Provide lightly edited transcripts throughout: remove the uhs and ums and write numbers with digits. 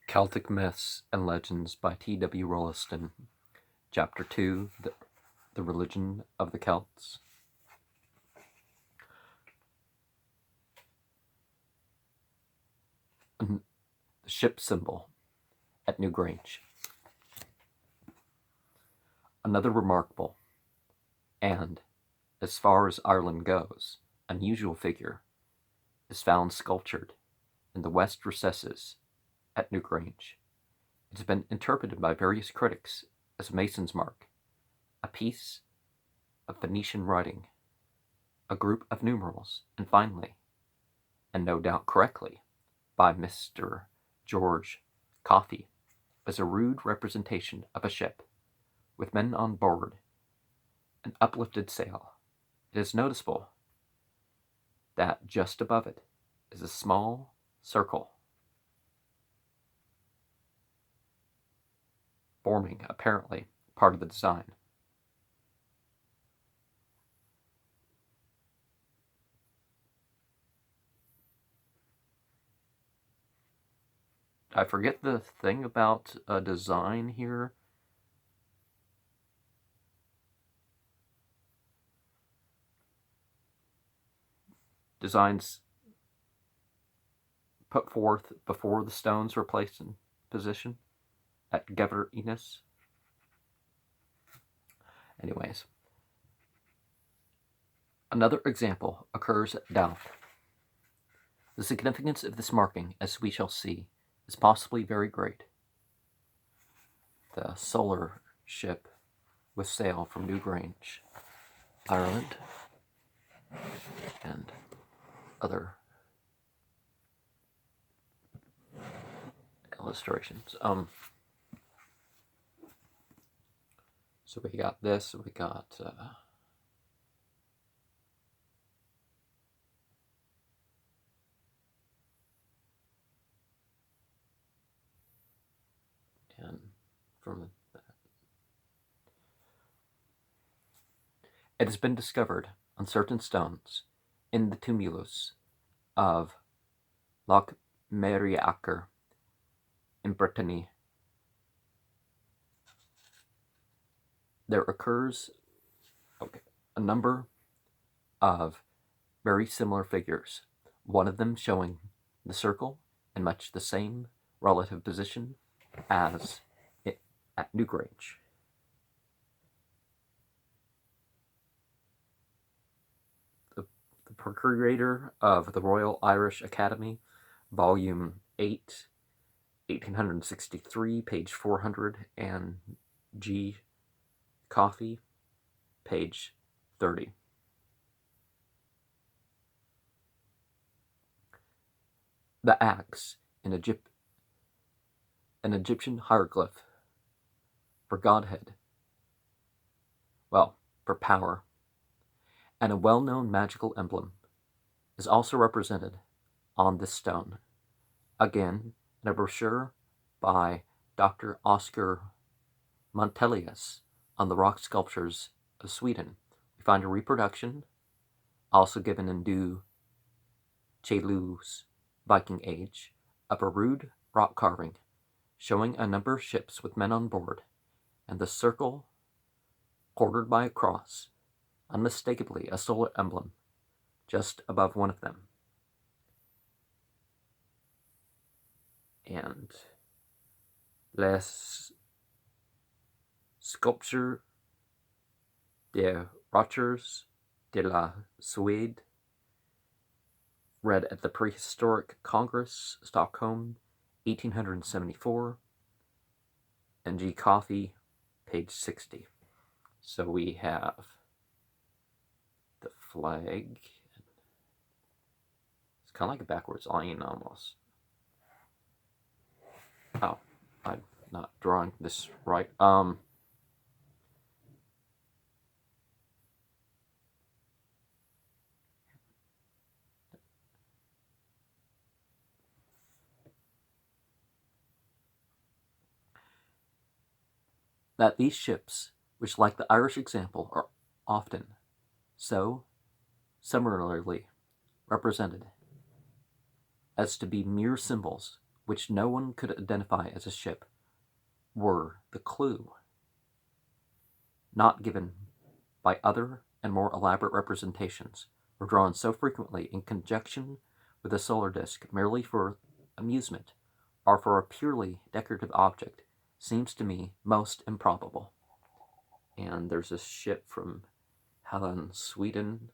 Celtic Myths and Legends by T.W. Rolleston, Chapter 2, The Religion of the Celts. The ship symbol at New Grange. Another remarkable, and, as far as Ireland goes, unusual figure is found sculptured in the west recesses at New Grange. It has been interpreted by various critics as a mason's mark, a piece of Phoenician writing, a group of numerals, and finally, and no doubt correctly, by Mr. George Coffey, as a rude representation of a ship, with men on board, an uplifted sail. It is noticeable that just above it is a small circle, forming, apparently, part of the design. I forget the thing about design here. Designs put forth before the stones were placed in position at Gever Enos. Anyways, another example occurs at Douth. The significance of this marking, as we shall see, is possibly very great. The solar ship with sail from New Grange, Ireland, and other illustrations. So we got this, we got and from that. It has been discovered on certain stones in the tumulus of Loch Meriacher in Brittany. There occurs a number of very similar figures, one of them showing the circle in much the same relative position as it at New Grange. The Procurator of the Royal Irish Academy, Volume 8, 1863, page 400, and G. Coffey, page 30. The axe, an Egyptian hieroglyph for godhead, for power, and a well-known magical emblem, is also represented on this stone. Again, in a brochure by Dr. Oscar Montelius on the rock sculptures of Sweden, we find a reproduction, also given in Du Chaillu's Viking Age, of a rude rock carving showing a number of ships with men on board, and the circle bordered by a cross, unmistakably a solar emblem, just above one of them. And Les Sculptures des Rochers de la Suède, read at the Prehistoric Congress, Stockholm, 1874, and G. Coffey, page 60. So we have the flag. It's kind of like a backwards line almost. Oh, I'm not drawing this right. That these ships, which like the Irish example, are often so similarly represented as to be mere symbols which no one could identify as a ship, were the clue, not given by other and more elaborate representations, were drawn so frequently in conjunction with a solar disk merely for amusement or for a purely decorative object, seems to me most improbable. And there's a ship from Halland, Sweden,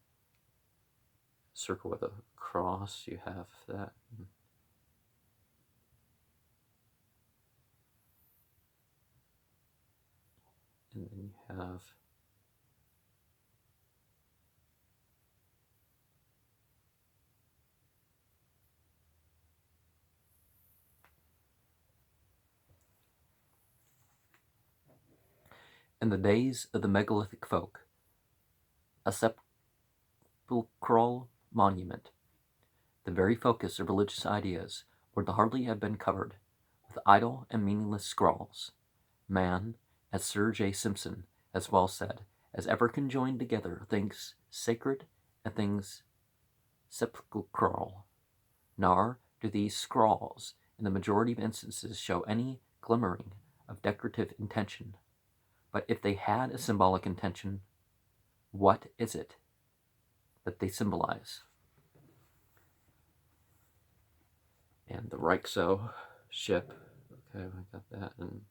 circle with a cross, you have that. And then you have in the days of the megalithic folk, a sepulchral monument, the very focus of religious ideas, would hardly have been covered with idle and meaningless scrawls. Man, as Sir J. Simpson has well said, has ever conjoined together things sacred and things sepulchral. Nor do these scrawls, in the majority of instances, show any glimmering of decorative intention. But if they had a symbolic intention, what is it that they symbolize? And the Reichso ship, okay, I got that. And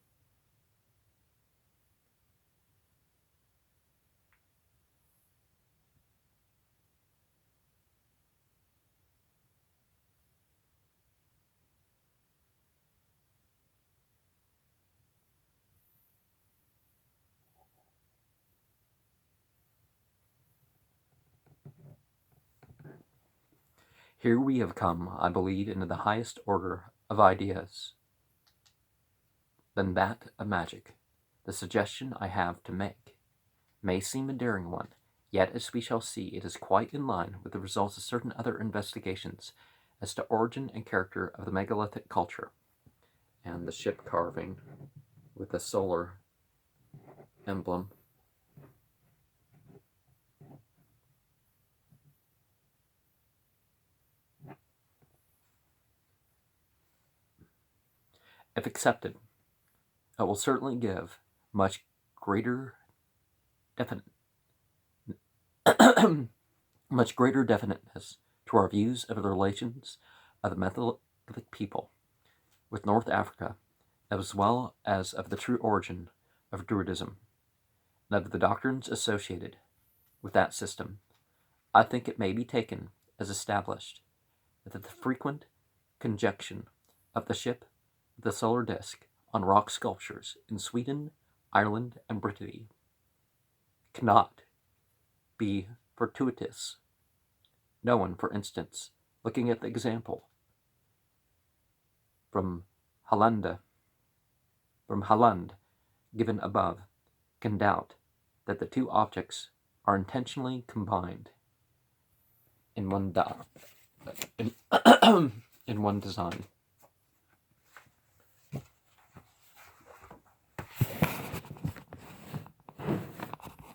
here we have come, I believe, into the highest order of ideas than that of magic. The suggestion I have to make may seem a daring one, yet as we shall see, it is quite in line with the results of certain other investigations as to origin and character of the megalithic culture. And the ship carving with the solar emblem. If accepted, it will certainly give much greater much greater definiteness to our views of the relations of the megalithic people with North Africa, as well as of the true origin of Druidism, and of the doctrines associated with that system. I think it may be taken as established that the frequent conjunction of the ship with the solar disk on rock sculptures in Sweden, Ireland, and Brittany cannot be fortuitous. No one, for instance, looking at the example from Holland given above, can doubt that the two objects are intentionally combined in one in one design.